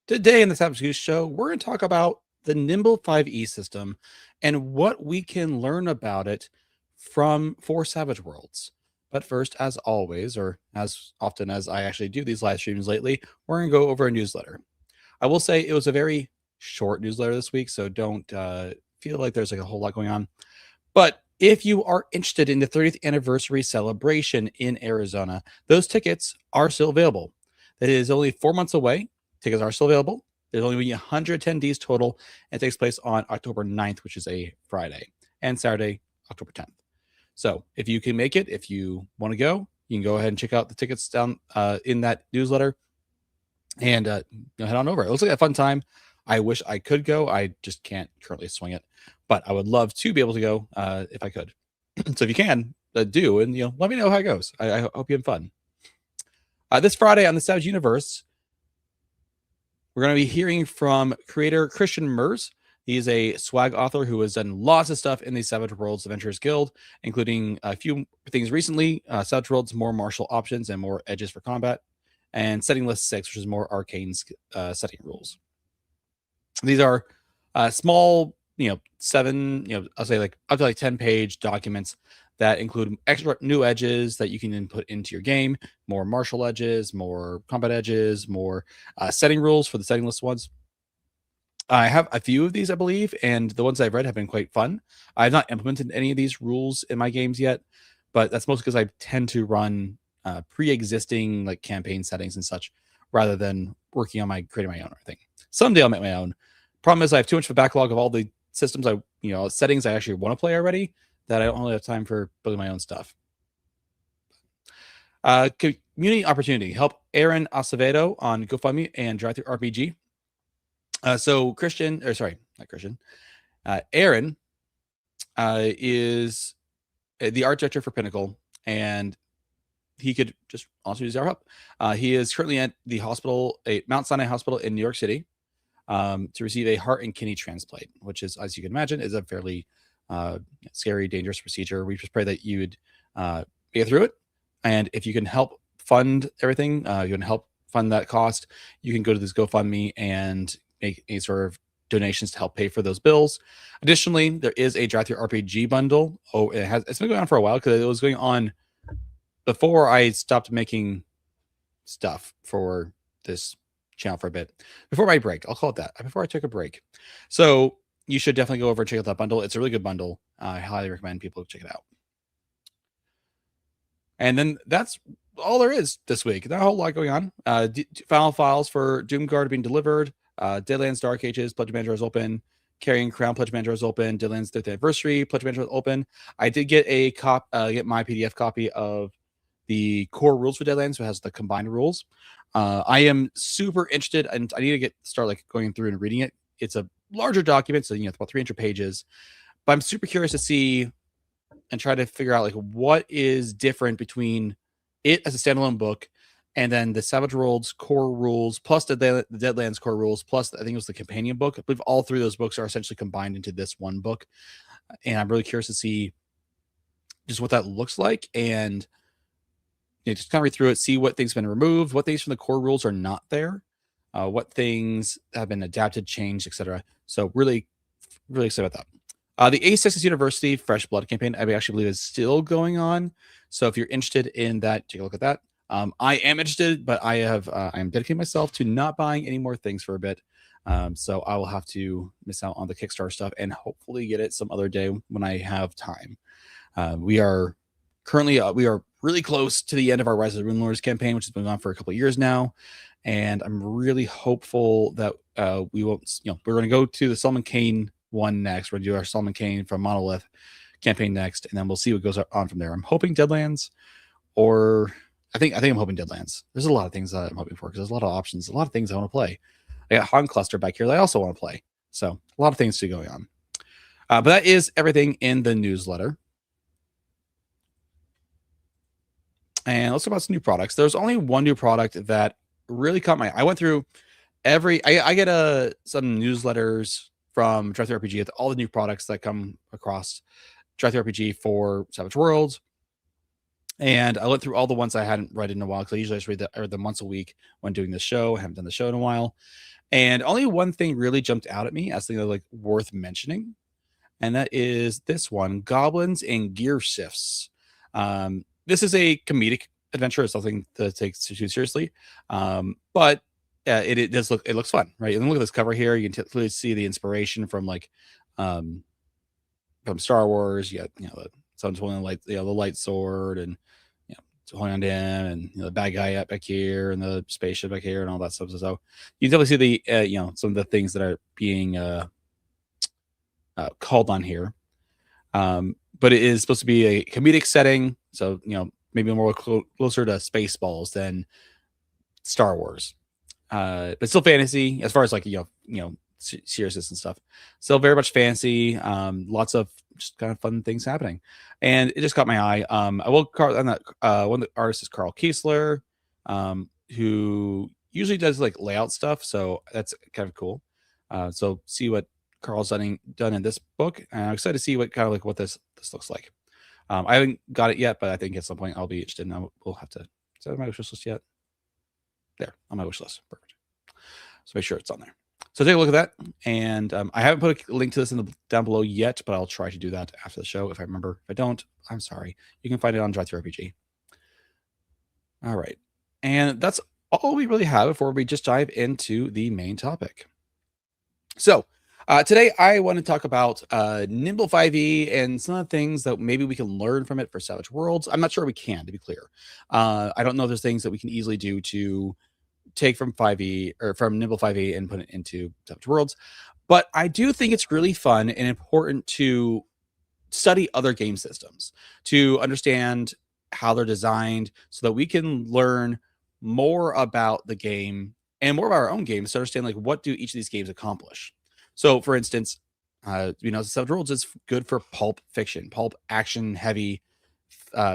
Today in the SavageGoose Show, we're going to talk about the Nimble 5e system and what we can learn about it for Savage Worlds. But first, as always, or as often as I actually do these live streams lately, we're going to go over a newsletter. I will say it was a very short newsletter this week, so don't feel like there's like a whole lot going on. But if you are interested in the 30th anniversary celebration in Arizona, those tickets are still available. That is only 4 months away. Tickets are still available. There's only 100 attendees total, and it takes place on October 9th, which is a Friday, and Saturday, October 10th. So if you can make it, if you want to go, you can go ahead and check out the tickets down in that newsletter and head on over. It looks like a fun time. I wish I could go. I just can't currently swing it, but I would love to be able to go if I could. So if you can, do, and let me know how it goes. I hope you have fun. This Friday on the Savage Universe, we're going to be hearing from creator Christian Mers. He is a swag author who has done lots of stuff in the Savage Worlds Adventurers Guild, including a few things recently. Savage Worlds, more martial options and more edges for combat, and Setting List 6, which is more arcane setting rules. These are small, seven, I'll say like up to like 10-page documents that include extra new edges that you can then put into your game, more martial edges, more combat edges, more setting rules for the setting list ones. I have a few of these, I believe, and the ones I've read have been quite fun. I've not implemented any of these rules in my games yet, but that's mostly because I tend to run pre-existing like campaign settings and such, rather than working on creating my own thing. Someday I'll make my own. Problem is I have too much of a backlog of all the systems settings I actually want to play already that I don't really have time for building my own stuff. Community opportunity. Help Aaron Acevedo on GoFundMe and Drive Through RPG. Aaron is the art director for Pinnacle, and he could just also use our help. He is currently at the hospital, Mount Sinai Hospital in New York City, to receive a heart and kidney transplant, which is, as you can imagine, is a fairly scary, dangerous procedure. We just pray that you would get through it. And if you can help fund everything, you can help fund that cost, you can go to this GoFundMe and make any sort of donations to help pay for those bills. Additionally, there is a Drive Through RPG bundle. It's been going on for a while because it was going on before I stopped making stuff for this channel for a bit. Before my break, I'll call it that. Before I took a break. So you should definitely go over and check out that bundle. It's a really good bundle. I highly recommend people check it out. And then that's all there is this week. Not a whole lot going on. Final files for Doomguard being delivered. Deadlands Dark Ages Pledge Manager is open. Carrying Crown Pledge Manager is open. Deadlands 5th Anniversary Pledge Manager is open. I did get get my PDF copy of the core rules for Deadlands, so it has the combined rules. I am super interested, and I need to start going through and reading it. It's a larger document, so it's about 300 pages. But I'm super curious to see and try to figure out what is different between it as a standalone book and then the Savage Worlds core rules plus the Deadlands core rules plus I think it was the companion book. I believe all three of those books are essentially combined into this one book, and I'm really curious to see just what that looks like and just kind of read through it, see what things have been removed, what things from the core rules are not there, what things have been adapted, changed, etc. So really, really excited about that. The A6 University Fresh Blood campaign, I actually believe, is still going on. So if you're interested in that, take a look at that. I am interested, but I am dedicating myself to not buying any more things for a bit. So I will have to miss out on the Kickstarter stuff and hopefully get it some other day when I have time. We are currently really close to the end of our Rise of the Rune Lords campaign, which has been on for a couple of years now. And I'm really hopeful that we won't, we're going to go to the Solomon Kane one next. We're going to do our Solomon Kane from Monolith campaign next, and then we'll see what goes on from there. I'm hoping Deadlands, or I think I'm hoping Deadlands. There's a lot of things that I'm hoping for because there's a lot of options, a lot of things I want to play. I got Han Cluster back here that I also want to play. So a lot of things to going on. But that is everything in the newsletter. And let's talk about some new products. There's only one new product that really caught my eye. I went through I get some newsletters from Drive Through RPG with all the new products that come across Drive Through RPG for Savage Worlds. And I went through all the ones I hadn't read in a while, because I usually just read them once a week when doing the show. I haven't done the show in a while. And only one thing really jumped out at me as something like worth mentioning, and that is this one: Goblins and Gear Shifts. This is a comedic adventure. It's nothing to take too seriously, but it does look, it looks fun, right? And look at this cover here. You can clearly see the inspiration from like um, from Star Wars. You got, someone's holding the light sword, and holding on to him, and the bad guy up back here, and the spaceship back here, and all that stuff. So you definitely see the some of the things that are being called on here. But it is supposed to be a comedic setting, so maybe more closer to Spaceballs than Star Wars, but still fantasy as far as like seriousness and stuff. Still very much fancy. Lots of just kind of fun things happening, and it just caught my eye. I will call on that. One of the artists is Carl Kiesler, who usually does like layout stuff, so that's kind of cool. So see what Carl's done in this book, and I'm excited to see what this looks like. I haven't got it yet, but I think at some point I'll be interested, and we'll have to. Is that on my wish list yet? There, on my wish list. Perfect. So make sure it's on there. So take a look at that, and I haven't put a link to this down below yet, but I'll try to do that after the show if I remember. If I don't, I'm sorry. You can find it on Drive Through RPG. All right, and that's all we really have before we just dive into the main topic. So today I want to talk about Nimble 5e and some of the things that maybe we can learn from it for Savage Worlds. I'm not sure we can, to be clear. I don't know if there's things that we can easily do to take from 5e or from Nimble 5e and put it into Savage Worlds, but I do think it's really fun and important to study other game systems, to understand how they're designed, so that we can learn more about the game and more of our own games to understand like what do each of these games accomplish. So for instance, Savage Worlds is good for pulp fiction, pulp action heavy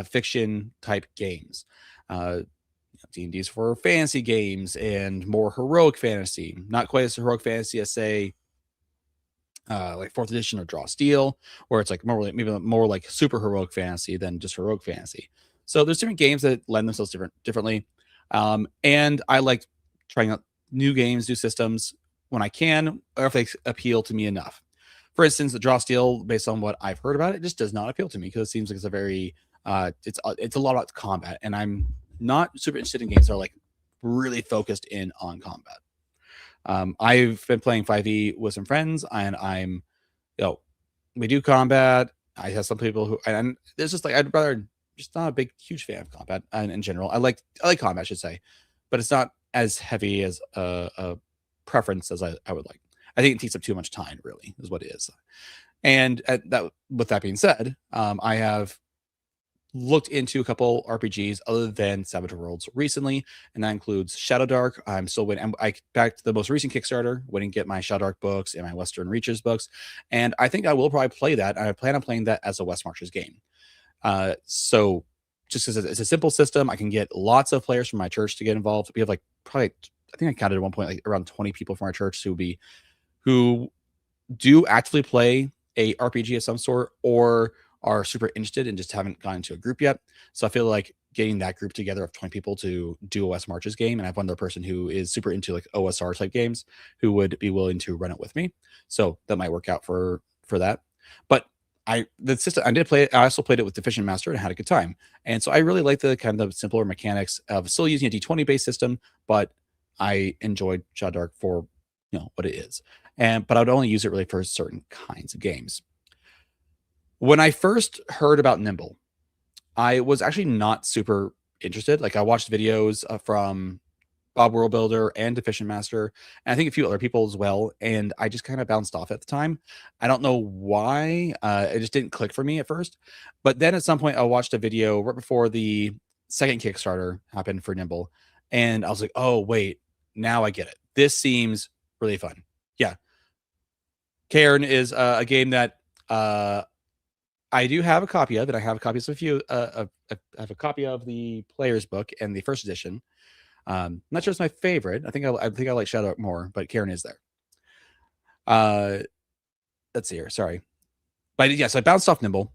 fiction type games. D&D is for fantasy games and more heroic fantasy. Not quite as heroic fantasy as, say, like 4th edition or Draw Steel, where it's like maybe more like super heroic fantasy than just heroic fantasy. So there's different games that lend themselves differently. And I like trying out new games, new systems when I can, or if they appeal to me enough. For instance, the Draw Steel, based on what I've heard about it, just does not appeal to me, because it seems like it's a very it's a lot about combat, and I'm not super interested in games that are like really focused in on combat. I've been playing 5e with some friends, and we do combat. I have some people who, and there's just like, I'd rather, just not a huge fan of combat in general. I like combat, I should say, but it's not as heavy as a preference as I would like. I think it takes up too much time, really, is what it is. And with that being said, I have looked into a couple RPGs other than Savage Worlds recently, and that includes Shadowdark. I'm still waiting. I backed the most recent Kickstarter, waiting to get my Shadowdark books and my Western Reaches books, and I think I will probably play that. I plan on playing that as a West Marches game. So just because it's a simple system, I can get lots of players from my church to get involved. We have like probably, I think I counted at one point like around 20 people from our church who do actively play a RPG of some sort, or are super interested and just haven't gotten into a group yet. So I feel like getting that group together of 20 people to do a West Marches game, and I have one other person who is super into like OSR type games who would be willing to run it with me. So that might work out for that. But the system, I did play it. I also played it with Deficient Master and had a good time. And so I really like the kind of simpler mechanics of still using a D20 based system, but I enjoyed Shadowdark for what it is. But I would only use it really for certain kinds of games. When I first heard about Nimble, I was actually not super interested. Like, I watched videos from Bob World Builder and Deficient Master, and I think a few other people as well, and I just kind of bounced off at the time. I don't know why. It just didn't click for me at first. But then at some point, I watched a video right before the second Kickstarter happened for Nimble, and I was like, oh, wait, now I get it. This seems really fun. Yeah. Cairn is a game that I do have a copy of it. I have a copy of a few. I have a copy of the player's book and the first edition. I'm not sure it's my favorite. I think I like Shadowdark more, but Cairn is there. Let's see here. Sorry, but yes, I bounced off Nimble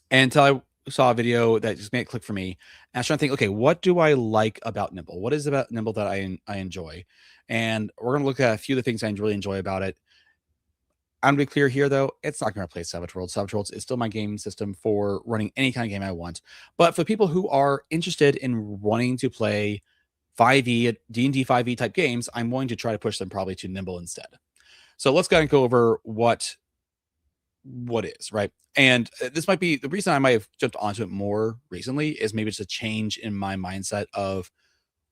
until saw a video that just made it click for me. And I was trying to think, okay, what do I like about Nimble? What is it about Nimble that I enjoy? And we're going to look at a few of the things I really enjoy about it. I'm going to be clear here, though. It's not going to replace Savage Worlds. Savage Worlds is still my game system for running any kind of game I want. But for people who are interested in wanting to play 5e, D&D 5e type games, I'm going to try to push them probably to Nimble instead. So let's go over what is, right? And this might be the reason I might have jumped onto it more recently is maybe it's a change in my mindset of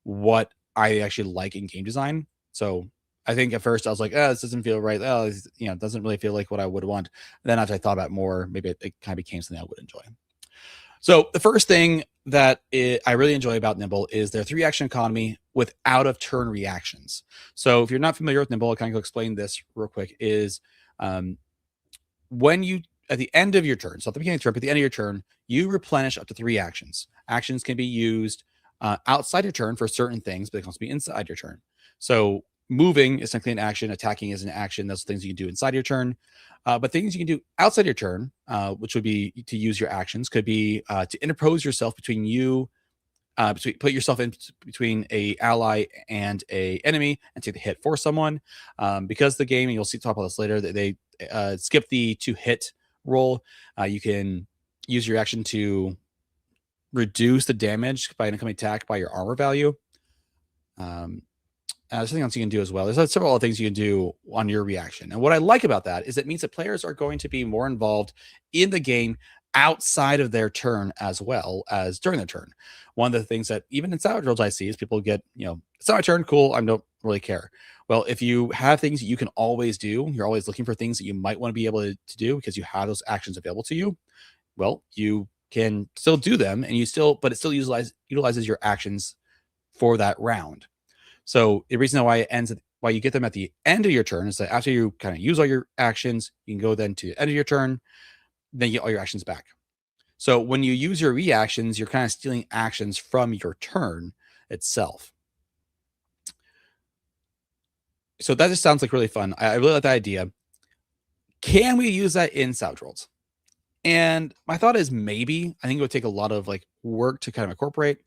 what I actually like in game design. So I think at first I was like, oh, this doesn't feel right. Oh, it doesn't really feel like what I would want. Then after I thought about it more, maybe it kind of became something I would enjoy. So the first thing that I really enjoy about Nimble is their 3-action economy with out-of-turn reactions. So if you're not familiar with Nimble, I'll kind of explain this real quick, is when you, at the end of your turn, so at the beginning of the turn, but at the end of your turn, you replenish up to 3 actions. Actions can be used outside your turn for certain things, but they can also be inside your turn. So moving is technically an action, attacking is an action. Those things you can do inside your turn. But things you can do outside your turn, which would be to use your actions, could be to interpose yourself between you, put yourself in between a ally and a enemy and take the hit for someone. Because the game, and you'll talk about this later, that they skip the to hit roll. You can use your action to reduce the damage by an incoming attack by your armor value. There's something else you can do as well. There's several other things you can do on your reaction. And what I like about that is it means that players are going to be more involved in the game outside of their turn as well as during their turn. One of the things that even in Savage Worlds I see is people get, it's not my turn, cool, I don't really care. Well, if you have things that you can always do, you're always looking for things that you might want to be able to do because you have those actions available to you. Well, you can still do them, and but it still utilizes your actions for that round. So the reason why you get them at the end of your turn is that after you kind of use all your actions, you can go then to the end of your turn, then you get all your actions back. So when you use your reactions, you're kind of stealing actions from your turn itself. So that just sounds like really fun. I really like that idea. Can we use that in Savage Worlds? And my thought is maybe. I think it would take a lot of work to kind of incorporate.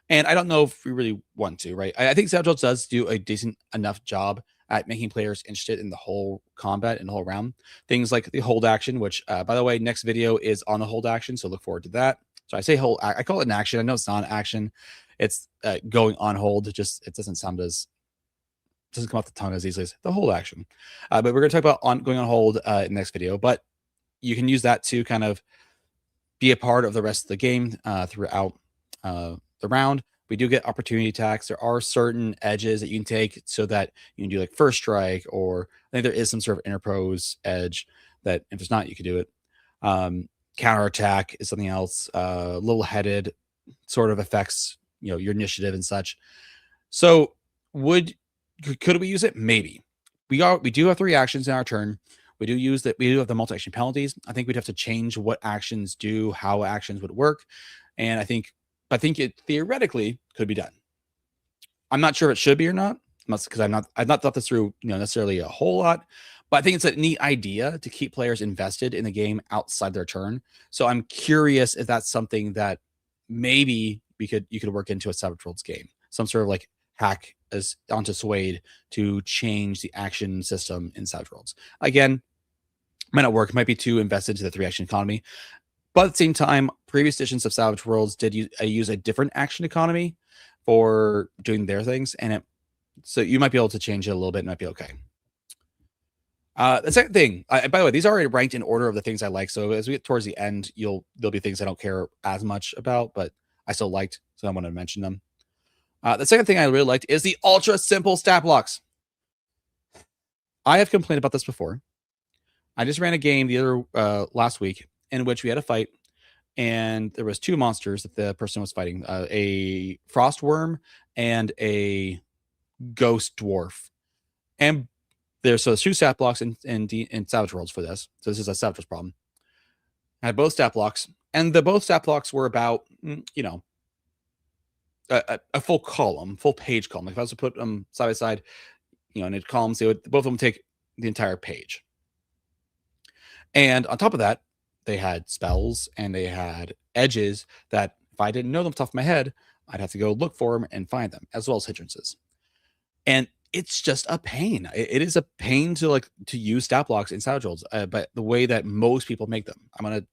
And I don't know if we really want to, right? I think Savage Worlds does do a decent enough job at making players interested in the whole combat and the whole round. Things like the hold action, which, by the way, next video is on the hold action, so look forward to that. So I say hold, I call it an action. I know it's not an action. It's going on hold. It doesn't sound as, doesn't come off the tongue as easily as the hold action. But we're going to talk about going on hold in the next video. But you can use that to kind of be a part of the rest of the game throughout the round. We do get opportunity attacks. There are certain edges that you can take so that you can do like first strike, or I think there is some sort of interpose edge that if it's not, you can do it. Counterattack is something else. Little-headed sort of affects your initiative and such. So could we use it? Maybe. We do have 3 actions in our turn. We do have the multi-action penalties. I think we'd have to change what actions do, how actions would work. And I think it theoretically could be done. I'm not sure if it should be or not, because I've not thought this through, necessarily a whole lot. But I think it's a neat idea to keep players invested in the game outside their turn. So I'm curious if that's something that maybe you could work into a Savage Worlds game, some sort of hack onto Suede to change the action system in Savage Worlds. Again, might not work. Might be too invested into the 3-action economy. But at the same time, previous editions of Savage Worlds did use a different action economy for doing their things, and so you might be able to change it a little bit. It might be okay. The second thing, by the way, these are already ranked in order of the things I like. So as we get towards the end, there'll be things I don't care as much about, but I still liked, so I want to mention them. The second thing I really liked is the ultra simple stat blocks. I have complained about this before. I just ran a game last week in which we had a fight, and there was 2 monsters that the person was fighting, a frost worm and a ghost dwarf. And there's 2 stat blocks in Savage Worlds for this. So this is a Savage Worlds problem. I had both stat blocks, and both stat blocks were about, a full page column. If I was to put them side by side, in columns, both of them take the entire page. And on top of that, they had spells and they had edges that if I didn't know them off the top of my head, I'd have to go look for them and find them, as well as hindrances. And it's just a pain. It is a pain to use stat blocks in Savage Worlds, but the way that most people make them, I think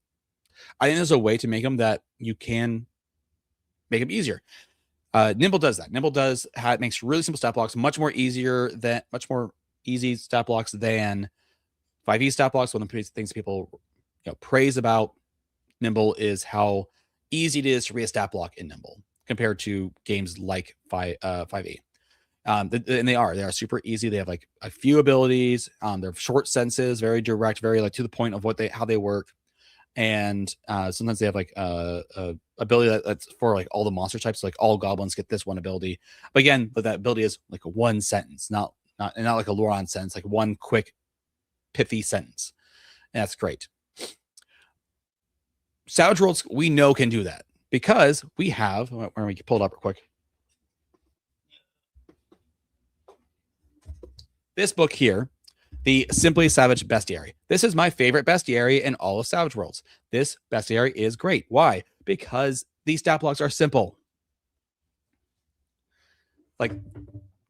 there's a way to make them that you can make them easier. Nimble does that. Nimble makes really simple stat blocks much more easy stat blocks than 5e stat blocks. One of the things people praise about Nimble is how easy it is to read a stat block in Nimble compared to games like 5e. And they are super easy. They have like a few abilities. They're short sentences, very direct, very like to the point of how they work. And sometimes they have like a ability that's for like all the monster types. Like all goblins get this one ability, but again, that ability is like a one sentence, not like a Loron sentence, like one quick pithy sentence. And that's great. Savage Worlds, we know, can do that because we have, when we pull it up real quick, this book here, the Simply Savage Bestiary. This is my favorite bestiary in all of Savage Worlds. This bestiary is great. Why? Because these stat blocks are simple. Like,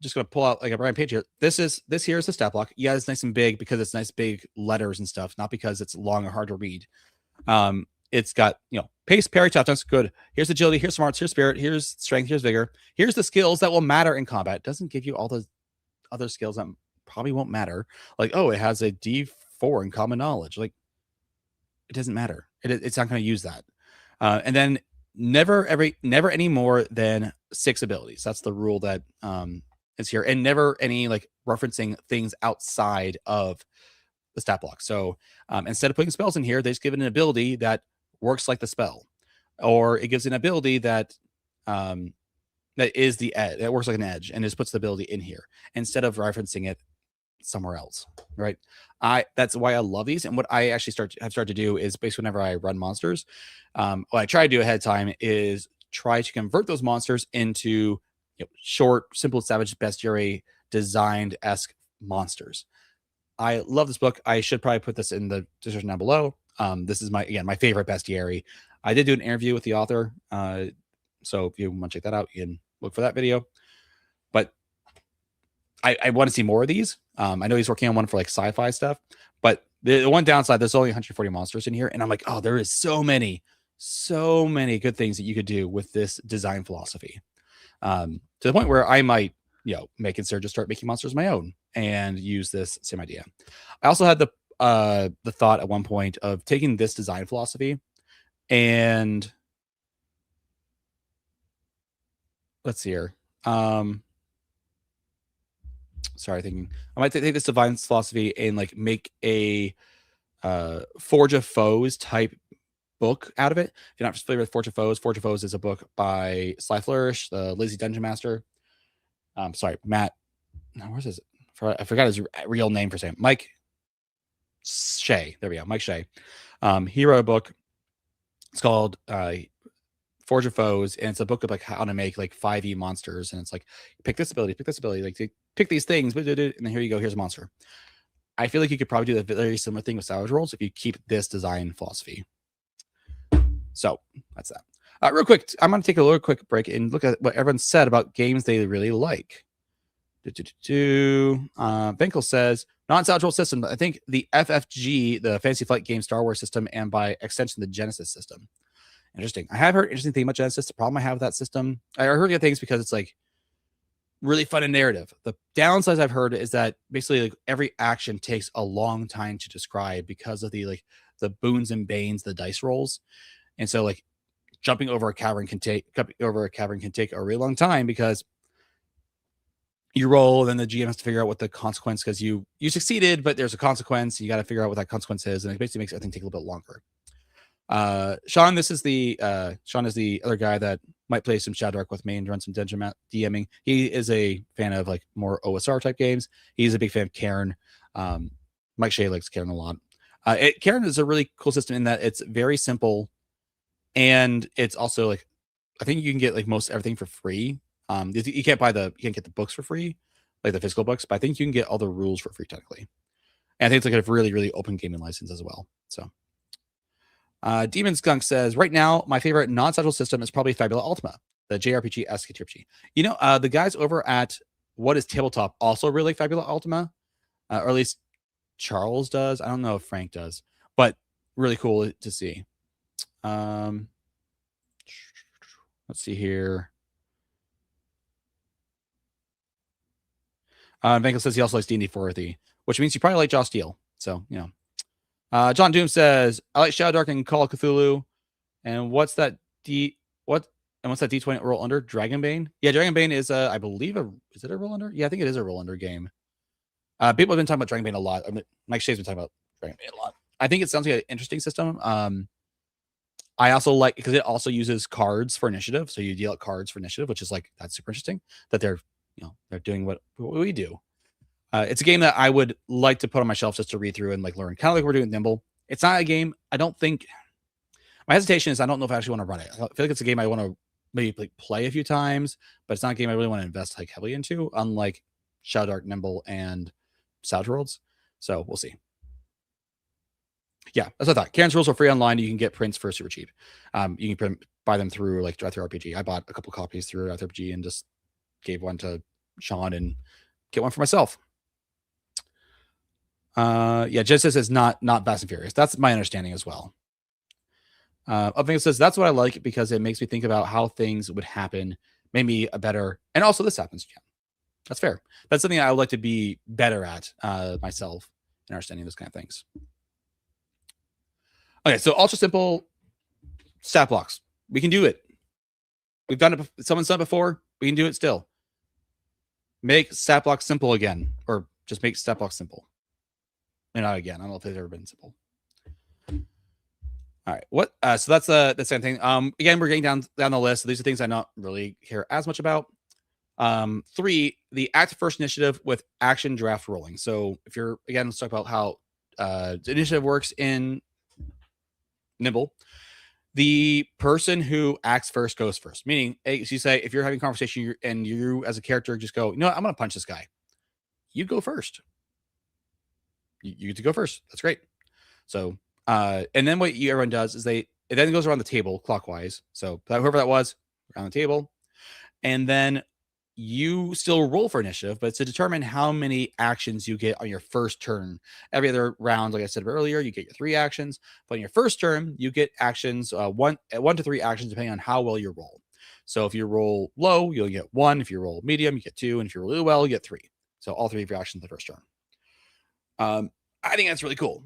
just going to pull out like a brand page here. This here is the stat block. Yeah, it's nice and big because it's nice big letters and stuff, not because it's long or hard to read. It's got, pace, parry, toughness, good. Here's agility, here's smarts, here's spirit, here's strength, here's vigor. Here's the skills that will matter in combat. It doesn't give you all the other skills that probably won't matter. Like, oh, it has a D4 in common knowledge. Like, it doesn't matter. It's not going to use that. And then never any more than 6 abilities. That's the rule that is here. And never any like referencing things outside of the stat block. So instead of putting spells in here, they just give it an ability that works like the spell, or it gives an ability that is the edge, that works like an edge, and just puts the ability in here instead of referencing it somewhere else, right? That's why I love these. And what I actually have started to do is basically whenever I run monsters, what I try to do ahead of time is try to convert those monsters into short, simple Savage Bestiary designed-esque monsters. I love this book. I should probably put this in the description down below. This is my favorite bestiary. I did do an interview with the author. So if you want to check that out, you can look for that video. But I want to see more of these. I know he's working on one for like sci-fi stuff, but the one downside, there's only 140 monsters in here. And I'm like, oh, there is so many good things that you could do with this design philosophy. To the point where I might, may consider just start making monsters of my own and use this same idea. I also had the thought at one point of taking this design philosophy and let's see here. Sorry, thinking I might take this design philosophy and like make a Forge of Foes type book out of it. If you're not familiar with Forge of Foes is a book by Sly Flourish, the Lazy Dungeon Master. Sorry, Matt. No, where's his? I forgot his real name for saying Mike Shea. There we go, Mike Shea. He wrote a book. It's called Forge of Foes, and it's a book of like how to make like 5e monsters. And it's like pick this ability, like pick these things, and then here you go. Here's a monster. I feel like you could probably do a very similar thing with Savage Worlds if you keep this design philosophy. So that's that. Real quick, I'm going to take a little quick break and look at what everyone said about games they really like. Benkel says, non-Savage World system, I think the FFG, the Fantasy Flight Game Star Wars system, and by extension, the Genesis system. Interesting. I have heard interesting thing about Genesis. The problem I have with that system, I heard good things because it's like really fun and narrative. The downsides I've heard is that basically like every action takes a long time to describe because of the boons and banes, the dice rolls. And so like jumping over a cavern can take a really long time because you roll, and then the GM has to figure out what the consequence, because you succeeded, but there's a consequence. You got to figure out what that consequence is, and it basically makes everything take a little bit longer. Sean is the other guy that might play some Shadowdark with me and run some dungeon DMing. He is a fan of like more OSR type games. He's a big fan of Cairn. Mike Shea likes Cairn a lot. Cairn is a really cool system in that it's very simple, and it's also like I think you can get like most everything for free. You can't get the books for free, like the physical books, but I think you can get all the rules for free technically. And I think it's like a really, really open gaming license as well. So Demon Skunk says, right now, my favorite non-satchel system is probably Fabula Ultima, the JRPG SKTRPG. You know, the guys over at What is Tabletop also really like Fabula Ultima, or at least Charles does. I don't know if Frank does, but really cool to see. Let's see here. Vankel says he also likes D&D 4th, which means you probably like Joss Steele. So, you know. John Doom says, I like Shadowdark and Call of Cthulhu. And what's that what's that D20 roll under? Dragonbane? Yeah, Dragonbane is I believe is it a roll under? Yeah, I think it is a roll under game. People have been talking about Dragonbane a lot. I mean, Mike Shea's been talking about Dragonbane a lot. I think it sounds like an interesting system. I also like because it also uses cards for initiative. So you deal out cards for initiative, which is like that's super interesting that they're doing what we do. It's a game that I would like to put on my shelf just to read through and like learn, kind of like we're doing with Nimble. It's not a game. I don't think my hesitation is I don't know if I actually want to run it. I feel like it's a game I want to maybe like play a few times, but it's not a game I really want to invest like heavily into, unlike Shadowdark, Nimble, and Savage Worlds. So we'll see. Yeah, that's what I thought. Karen's rules are free online. You can get prints for super cheap. You can buy them through like Drive-Thru RPG. I bought a couple copies through Drive-Thru RPG and just gave one to Sean and get one for myself. Yeah, Jess says not Fast and Furious. That's my understanding as well. Upthing says that's what I like because it makes me think about how things would happen, maybe a better, and also this happens. Yeah, that's fair. That's something I would like to be better at myself in understanding those kind of things. Okay, so ultra simple stat blocks. We can do it. We've done it. Someone's done it before. We can do it still. Make stat blocks simple again, or just make stat blocks simple. And not again. I don't know if they've ever been simple. All right. What? So that's the same thing. Again, we're getting down the list. So these are things I don't really care as much about. 3, the act first initiative with action draft rolling. So if you're again, let's talk about how the initiative works in Nimble. The person who acts first goes first. Meaning, so you say if you're having a conversation and you as a character just go, I'm going to punch this guy. You go first. You get to go first. That's great. So, and then what everyone does is it then goes around the table clockwise. So whoever that was around the table, and then you still roll for initiative, but it's to determine how many actions you get on your first turn. Every other round, like I said earlier, you get your 3 actions. But on your first turn, you get actions, 1 to 3 actions, depending on how well you roll. So if you roll low, you'll get 1. If you roll medium, you get 2. And if you roll really well, you get 3. So all 3 of your actions the first turn. I think that's really cool.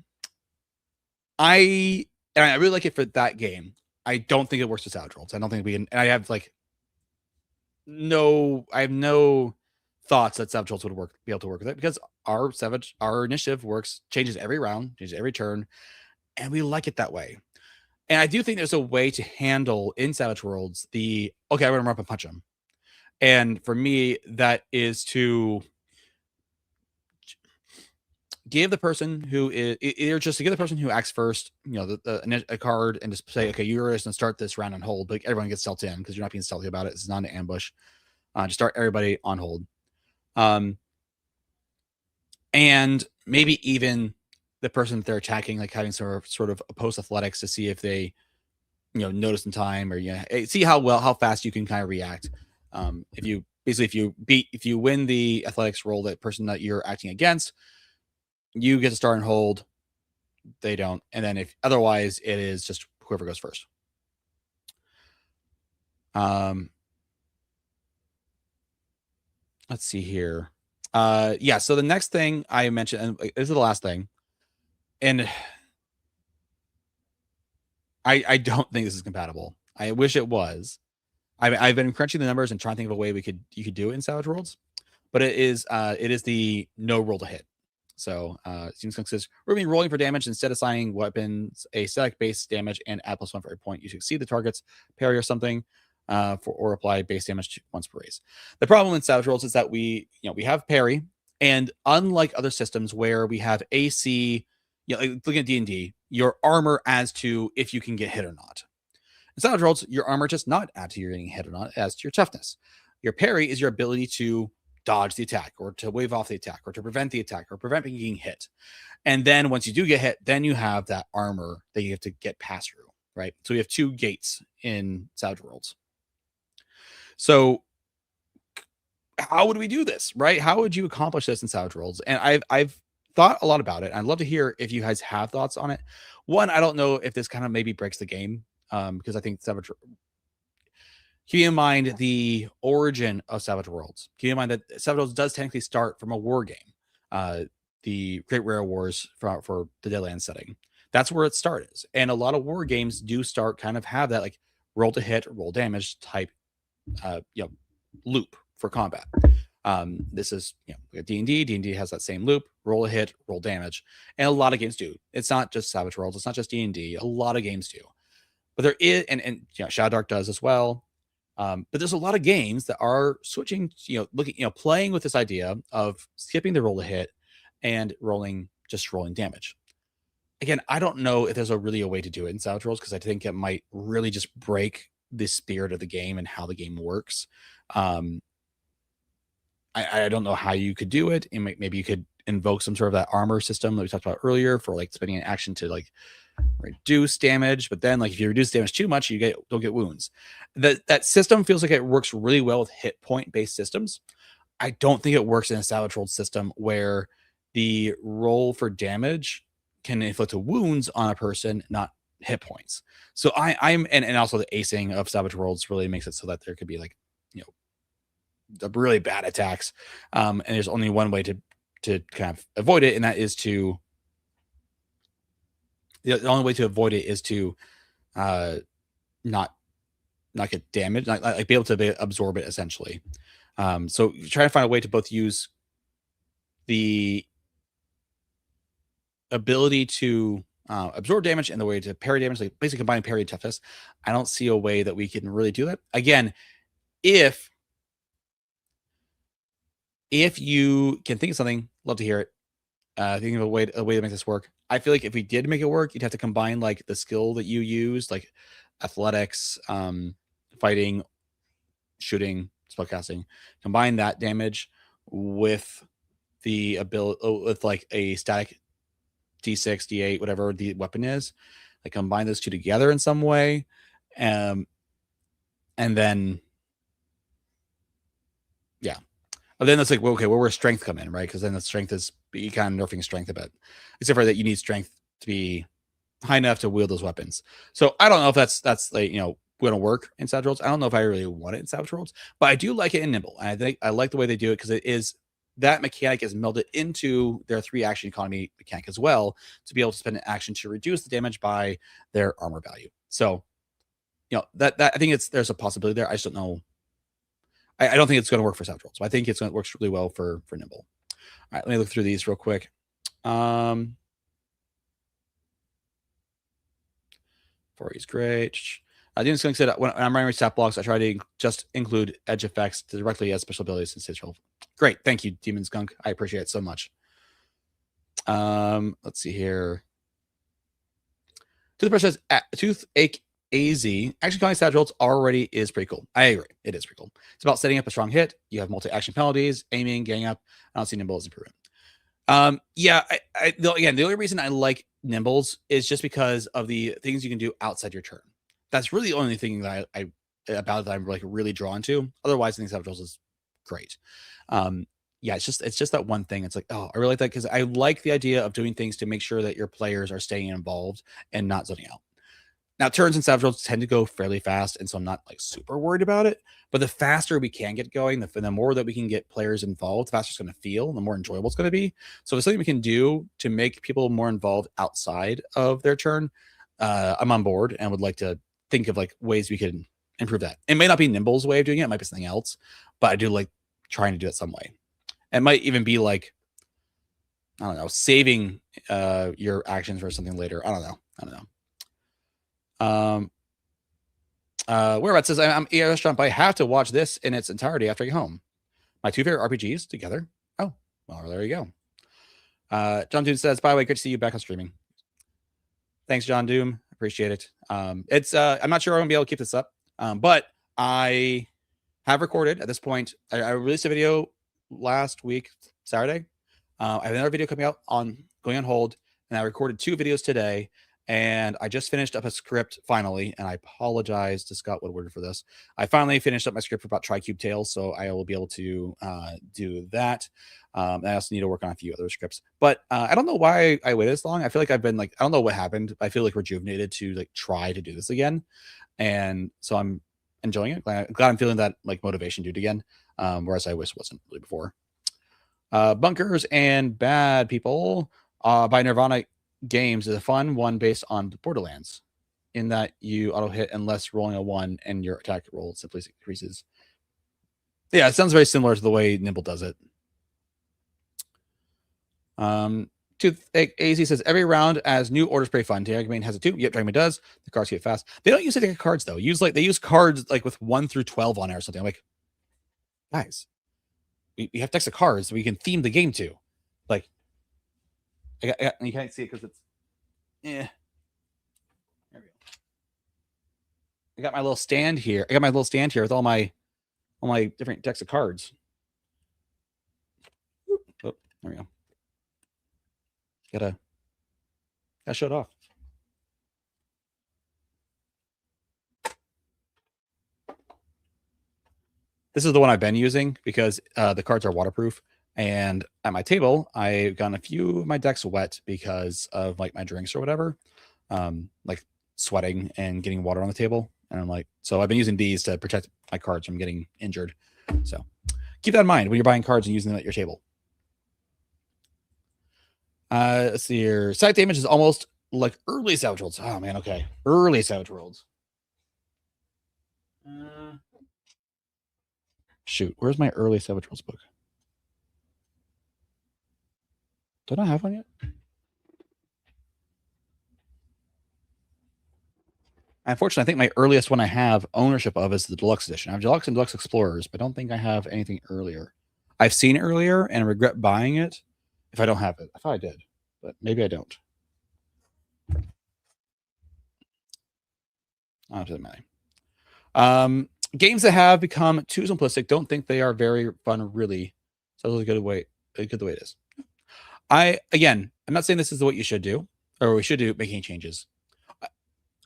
I really like it for that game. I don't think it works with Savage Worlds. I don't think we can. And I have no thoughts that Savage Worlds would be able to work with it because our initiative changes every round, changes every turn, and we like it that way. And I do think there's a way to handle in Savage Worlds I'm going to run up and punch him. And for me, that is to give the person who is either just to give the person who acts first, a card and just say, okay, you're just going to start this round on hold, but everyone gets dealt in because you're not being stealthy about it. It's not an ambush. Just start everybody on hold. And maybe even the person that they're attacking, like having sort of opposed athletics to see if they, notice in time or see how fast you can kind of react. If you win the athletics roll, that person that you're acting against, you get to start and hold. They don't. And then if otherwise, it is just whoever goes first. Let's see here. Yeah. So the next thing I mentioned, and this is the last thing, and I don't think this is compatible. I wish it was. I've been crunching the numbers and trying to think of a way you could do it in Savage Worlds, but it is the no roll to hit. So Steam Skunk says, we're going to be rolling for damage instead of assigning weapons a static base damage and add +1 for every point you succeed the target's parry or something, or apply base damage once per raise. The problem in Savage Worlds is that we have parry, and unlike other systems where we have AC, like looking at D&D, your armor adds to if you can get hit or not. In Savage Worlds, your armor does not add to your getting hit or not, it adds to your toughness. Your parry is your ability to dodge the attack or to wave off the attack or to prevent the attack or prevent being hit. And then once you do get hit, then you have that armor that you have to get past through. right? So we have 2 gates in Savage Worlds. So how would we do this, right? How would you accomplish this in Savage Worlds? And I've thought a lot about it. I'd love to hear if you guys have thoughts on it. One, I don't know if this kind of maybe breaks the game, because I think keep in mind the origin of Savage Worlds. Keep in mind that Savage Worlds does technically start from a war game, the Great Rare Wars for the Deadlands setting. That's where it started. And a lot of war games do start kind of have that like roll to hit, roll damage type, loop for combat. This is, D&D. D&D has that same loop: roll a hit, roll damage, and a lot of games do. It's not just Savage Worlds. It's not just D&D. A lot of games do, but there is, and Shadowdark does as well. But there's a lot of games that are switching, playing with this idea of skipping the roll to hit and rolling damage. Again, I don't know if there's really a way to do it in Savage Worlds, because I think it might really just break the spirit of the game and how the game works. I don't know how you could do it. And maybe you could invoke some sort of that armor system that we talked about earlier for like spending an action to like reduce damage. But then like if you reduce damage too much, you don't get wounds. That system feels like it works really well with hit point based systems. I don't think it works in a Savage Worlds system where the roll for damage can inflict wounds on a person, not hit points. So I'm also the acing of Savage Worlds really makes it so that there could be like, the really bad attacks. And there's only one way to kind of avoid it, and that is the only way to avoid it is to not get damaged, like be able to absorb it essentially. So try to find a way to both use the ability to absorb damage and the way to parry damage, like basically combine parry and toughness. I don't see a way that we can really do that. Again, if you can think of something, love to hear it. Think of a way to make this work. I feel like if we did make it work, you'd have to combine like the skill that you use, like athletics, fighting, shooting, spellcasting. Combine that damage with the ability with like a static D6, D8, whatever the weapon is. Like combine those two together in some way, and then but then it's like, well, okay, where strength come in, right? Because then the strength is you kind of nerfing strength a bit, except for that you need strength to be high enough to wield those weapons. So I don't know if that's like going to work in Savage Worlds. I don't know if I really want it in Savage Worlds, but I do like it in Nimble, and I think I like the way they do it because it is that mechanic is melded into their 3 action economy mechanic as well, to be able to spend an action to reduce the damage by their armor value. So that I think there's a possibility there. I just don't know. I don't think it's going to work for Savage Worlds. So I think it works really well for Nimble. All right, let me look through these real quick. For he's great. Demon's Skunk said, when I'm writing stat blocks, I try to just include edge effects directly as special abilities in stage roll. Great. Thank you, Demon Skunk. I appreciate it so much. Let's see here. Toothbrush says, Toothache AZ, actually calling Savage Worlds already is pretty cool. I agree. It is pretty cool. It's about setting up a strong hit. You have multi-action penalties, aiming, gang up. I don't see Nimble as improvement. The only reason I like Nimbles is just because of the things you can do outside your turn. That's really the only thing that I'm like really drawn to. Otherwise, I think Savage Worlds is great. It's just that one thing. It's like, oh, I really like that because I like the idea of doing things to make sure that your players are staying involved and not zoning out. Now, turns in Savage Worlds tend to go fairly fast, and so I'm not like super worried about it. But the faster we can get going, the more that we can get players involved, the faster it's going to feel, the more enjoyable it's going to be. So if there's something we can do to make people more involved outside of their turn, I'm on board and would like to think of like ways we can improve that. It may not be Nimble's way of doing it. It might be something else, but I do like trying to do it some way. It might even be like, I don't know, saving your actions for something later. I don't know. Whereabouts says, I'm at a restaurant, but I have to watch this in its entirety after I get home. My 2 favorite RPGs together. Oh, well, there you go. John Doom says, by the way, good to see you back on streaming. Thanks, John Doom. Appreciate it. It's I'm not sure I'm gonna be able to keep this up, but I have recorded at this point. I released a video last week, Saturday. I have another video coming out going on hold, and I recorded 2 videos today. and I just finished up a script finally, and I apologize to Scott Woodward for this. I finally finished up my script about Tricube Tales, so I will be able to do that. I also need to work on a few other scripts, but I don't know why I waited this long. I feel like I've been like, I don't know what happened. I feel like rejuvenated to like try to do this again, and so I'm enjoying it. Glad I'm feeling that like motivation to do it again, whereas I wish wasn't really before. Bunkers and Bad People by Nirvana Games is a fun one based on Borderlands, in that you auto hit unless rolling a 1 and your attack roll simply increases. Yeah, it sounds very similar to the way Nimble does it. AZ says every round as new orders pretty fun. Dragonbane has a 2. Yep, Dragonbane does. The cards get fast. They don't use it to get cards though. They use cards like with 1 through 12 on it or something. I'm like, guys, we have decks of cards we can theme the game to. Like, you can't see it because it's there we go. I got my little stand here. With all my different decks of cards. Oh, there we go. Gotta show it off. This is the one I've been using because the cards are waterproof. And at my table, I've gotten a few of my decks wet because of like my drinks or whatever, like sweating and getting water on the table. And I'm like, so I've been using these to protect my cards from getting injured. So keep that in mind when you're buying cards and using them at your table. Let's see here. Side damage is almost like early Savage Worlds. Oh man, okay. Early Savage Worlds. Shoot, where's my early Savage Worlds book? Don't I have one yet? Unfortunately, I think my earliest one I have ownership of is the Deluxe Edition. I have Deluxe and Deluxe Explorers, but I don't think I have anything earlier. I've seen it earlier and regret buying it if I don't have it. I thought I did, but maybe I don't. Oh, it doesn't matter. Games that have become too simplistic, don't think they are very fun, really. So that's a good way it is. I'm not saying this is what you should do, or we should do making changes.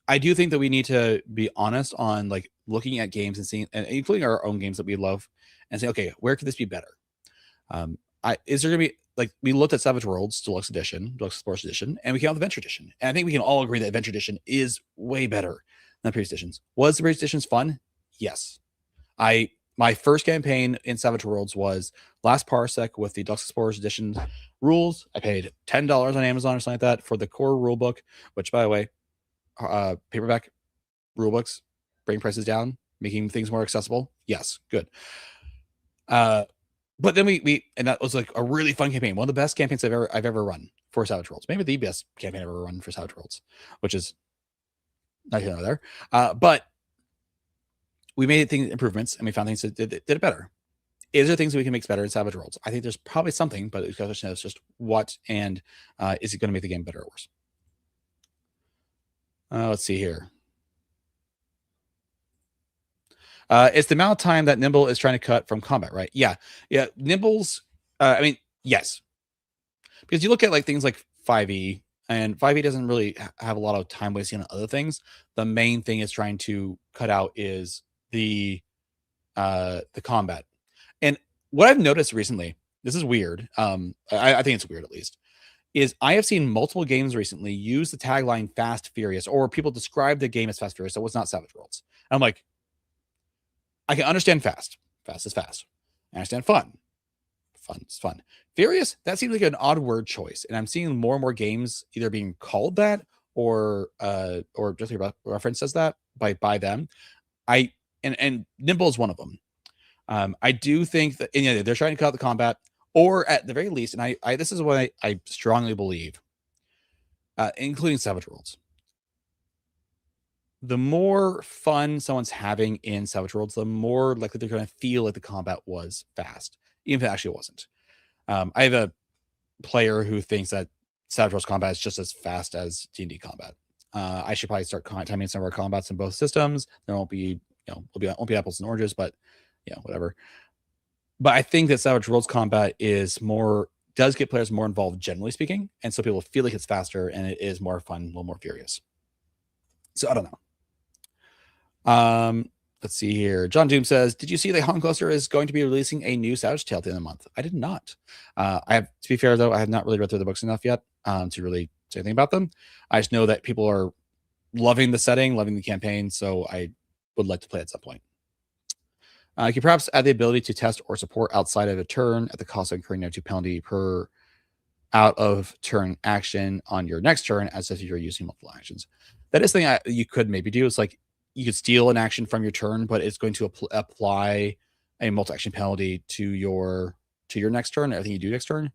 I do think that we need to be honest on like looking at games and seeing, and including our own games that we love, and say, okay, where could this be better? Is there gonna be like, we looked at Savage Worlds Deluxe Edition, Deluxe Sports Edition, and we came out with the Adventure Edition, and I think we can all agree that Adventure Edition is way better than the previous editions. Was the previous editions fun? Yes. My first campaign in Savage Worlds was Last Parsec with the Deluxe Explorers Edition rules. I paid $10 on Amazon or something like that for the core rulebook, which, by the way, paperback rulebooks bring prices down, making things more accessible. Yes, good. But then we and that was like a really fun campaign. One of the best campaigns I've ever run for Savage Worlds. Maybe the best campaign I've ever run for Savage Worlds, which is not here nor there. But we made things improvements and we found things that did it better. Is there things that we can make better in Savage Worlds? I think there's probably something, but the question is just what, and is it going to make the game better or worse? Let's see here. It's the amount of time that Nimble is trying to cut from combat, right? Yeah. Nimble's, yes. Because you look at like things like 5e, and 5e doesn't really have a lot of time wasting on other things. The main thing is trying to cut out is the combat. And what I've noticed recently, this is weird. I think it's weird at least, is I have seen multiple games recently use the tagline Fast Furious, or people describe the game as Fast Furious. So it's not Savage Worlds. I'm like, I can understand fast. Fast is fast. I understand fun. Fun is fun. Furious, that seems like an odd word choice. And I'm seeing more and more games either being called that or just a reference says that by them. And Nimble is one of them. I do think that they're trying to cut out the combat, or at the very least, and I this is what I strongly believe, including Savage Worlds. The more fun someone's having in Savage Worlds, the more likely they're going to feel like the combat was fast, even if it actually wasn't. I have a player who thinks that Savage Worlds combat is just as fast as D&D combat. I should probably start timing some of our combats in both systems. There won't be, won't be apples and oranges, but whatever. But I think that Savage Worlds combat is more does get players more involved, generally speaking, and so people feel like it's faster and it is more fun, a little more furious. So I don't know. Let's see here. John Doom says, "Did you see that Hong Cluster is going to be releasing a new Savage Tale at the end of the month?" I did not. I have, to be fair though, I have not really read through the books enough yet to really say anything about them. I just know that people are loving the setting, loving the campaign, so I would like to play at some point. You can perhaps add the ability to test or support outside of a turn at the cost of incurring -2 penalty per out of turn action on your next turn, as if you're using multiple actions. That is something you could maybe do. It's like you could steal an action from your turn, but it's going to apply a multi-action penalty to your next turn, everything you do next turn.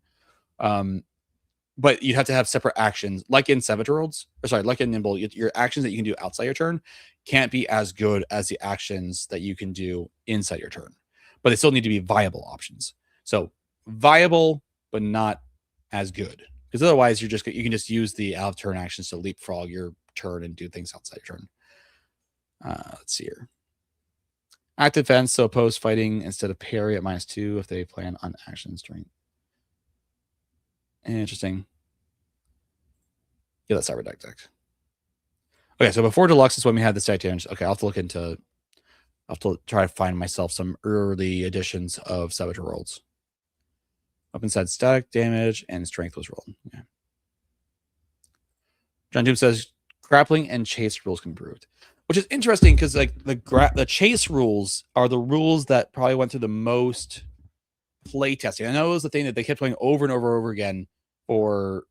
But you'd have to have separate actions, like in Savage Worlds, or sorry, like in Nimble. Your actions that you can do outside your turn can't be as good as the actions that you can do inside your turn, but they still need to be viable options. So viable, but not as good, because otherwise you can just use the out of turn actions to leapfrog your turn and do things outside your turn. Let's see here. Active defense, so opposed fighting instead of parry at -2 if they plan on actions during. Interesting. Yeah, that's Cyberdeck deck. Okay, so before Deluxe is when we had the static damage. Okay, I'll have to look into. I'll have to try to find myself some early editions of Savage Worlds. Up inside static damage and strength was rolled. Yeah. John Doom says grappling and chase rules can be improved, which is interesting because like the chase rules are the rules that probably went through the most play testing. I know it was the thing that they kept playing over and over and over again for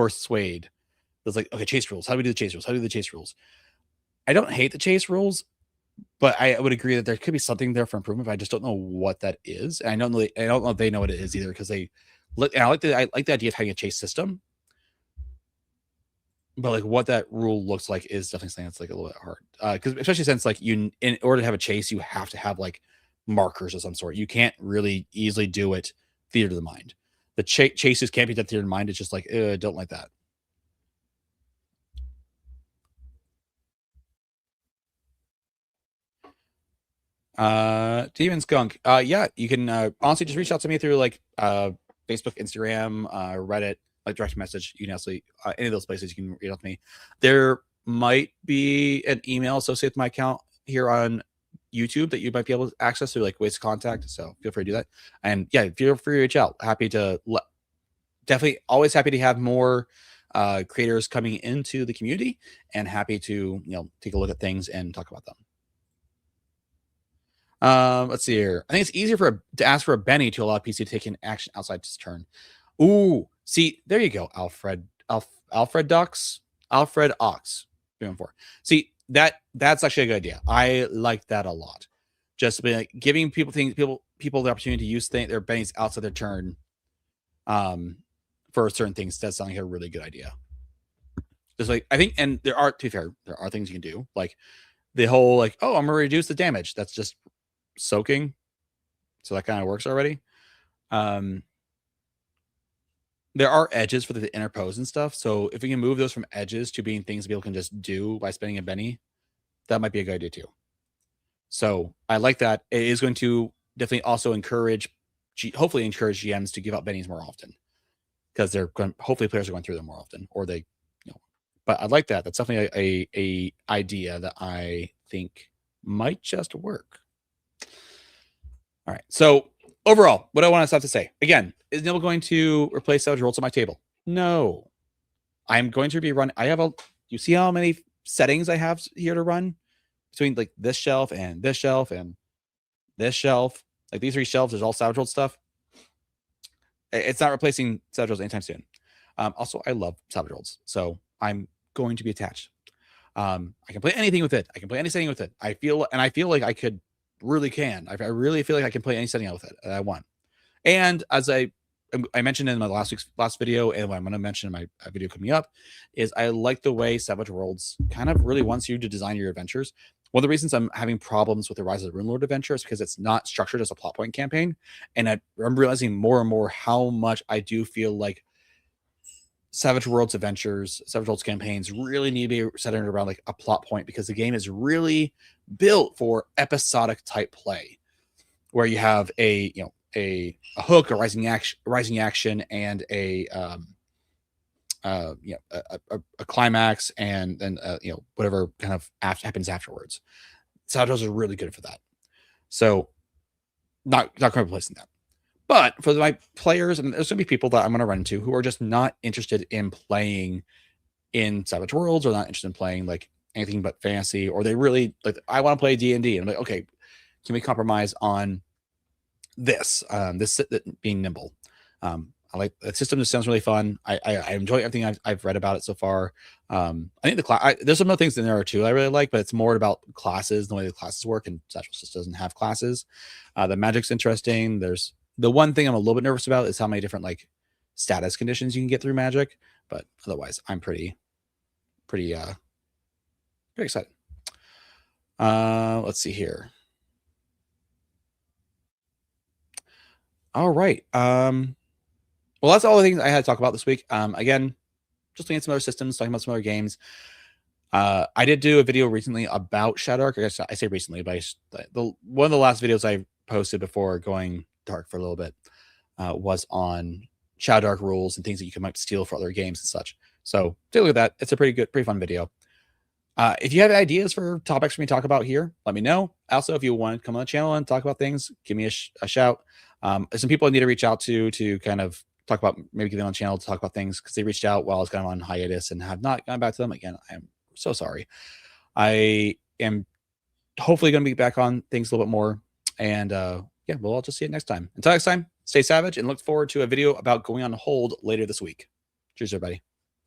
Suede. It was like, okay, chase rules. How do we do the chase rules? How do we do the chase rules? I don't hate the chase rules, but I would agree that there could be something there for improvement. But I just don't know what that is. And I don't know if they know what it is either, because I like the idea of having a chase system, but like what that rule looks like is definitely something that's like a little bit hard. Because especially since like in order to have a chase, you have to have like markers of some sort. You can't really easily do it theater of the mind. The chases can't be done theater of the mind. It's just like, don't like that. Demon Skunk. Yeah, you can honestly just reach out to me through like Facebook, Instagram, Reddit, like direct message. You can actually any of those places you can reach out to me. There might be an email associated with my account here on YouTube that you might be able to access through like ways to contact. So feel free to do that. And yeah, feel free to reach out. Happy to definitely always happy to have more creators coming into the community, and happy to take a look at things and talk about them. Let's see here. I think it's easier to ask for a Benny to allow PC to take an action outside his turn. Ooh, see, there you go, Alfred Ox. 314. See, that's actually a good idea. I like that a lot. Just be like giving people the opportunity to use their bennies outside their turn, for certain things. That's sounding like a really good idea. Just like I think, and to be fair, there are things you can do, like the whole like, oh, I'm gonna reduce the damage. That's just soaking, so that kind of works already. There are edges for the interpose and stuff, so if we can move those from edges to being things people can just do by spending a Benny, that might be a good idea too. So I like that. It is going to definitely also hopefully encourage GMs to give out Bennies more often, because hopefully players are going through them more often, or they, but I like that. That's definitely a idea that I think might just work. All right. So overall, what I want to have to say again, is Nimble going to replace Savage Worlds on my table? No. I'm going to be running. You see how many settings I have here to run between like this shelf and this shelf and this shelf? Like these 3 shelves, there's all Savage Worlds stuff. It's not replacing Savage Worlds anytime soon. Also, I love Savage Worlds, so I'm going to be attached. I can play anything with it. I can play any setting with it. I feel like I really can. I really feel like I can play any setting out with it that I want. And as I mentioned in my last video, and what I'm going to mention in my video coming up, is I like the way Savage Worlds kind of really wants you to design your adventures. One of the reasons I'm having problems with the Rise of the Runelord adventure is because it's not structured as a plot point campaign. And I'm realizing more and more how much I do feel like Savage Worlds adventures, Savage Worlds campaigns really need to be centered around like a plot point, because the game is really built for episodic type play, where you have a a hook, a rising action, and a climax, and then whatever kind of happens afterwards. Sabotages are really good for that. So not replacing that. But for my players, and there's gonna be people that I'm gonna run into who are just not interested in playing in Savage Worlds, or not interested in playing like anything but fantasy, or they really like, I want to play D&D. And I'm like, okay, can we compromise on this? This being Nimble. I like the system. Just sounds really fun. I enjoy everything I've read about it so far. I think there's some other things in there too I really like, but it's more about classes, the way the classes work, and Satchel just doesn't have classes. The magic's interesting. There's the one thing I'm a little bit nervous about is how many different like status conditions you can get through magic, but otherwise I'm pretty excited. Let's see here. All right. Well, that's all the things I had to talk about this week. Again, just looking at some other systems, talking about some other games. I did do a video recently about Shadowdark. I guess I say recently, but one of the last videos I posted before going dark for a little bit was on Shadowdark rules and things that you might steal for other games and such. So take a look at that. It's a pretty fun video. If you have ideas for topics for me to talk about here, let me know. Also, if you want to come on the channel and talk about things, give me a shout. Some people I need to reach out to kind of talk about, maybe get them on the channel to talk about things, because they reached out while I was kind of on hiatus and have not gone back to them. Again, I am so sorry. I am hopefully going to be back on things a little bit more. And yeah, we'll all just see it next time. Until next time, stay savage, and look forward to a video about going on hold later this week. Cheers, everybody.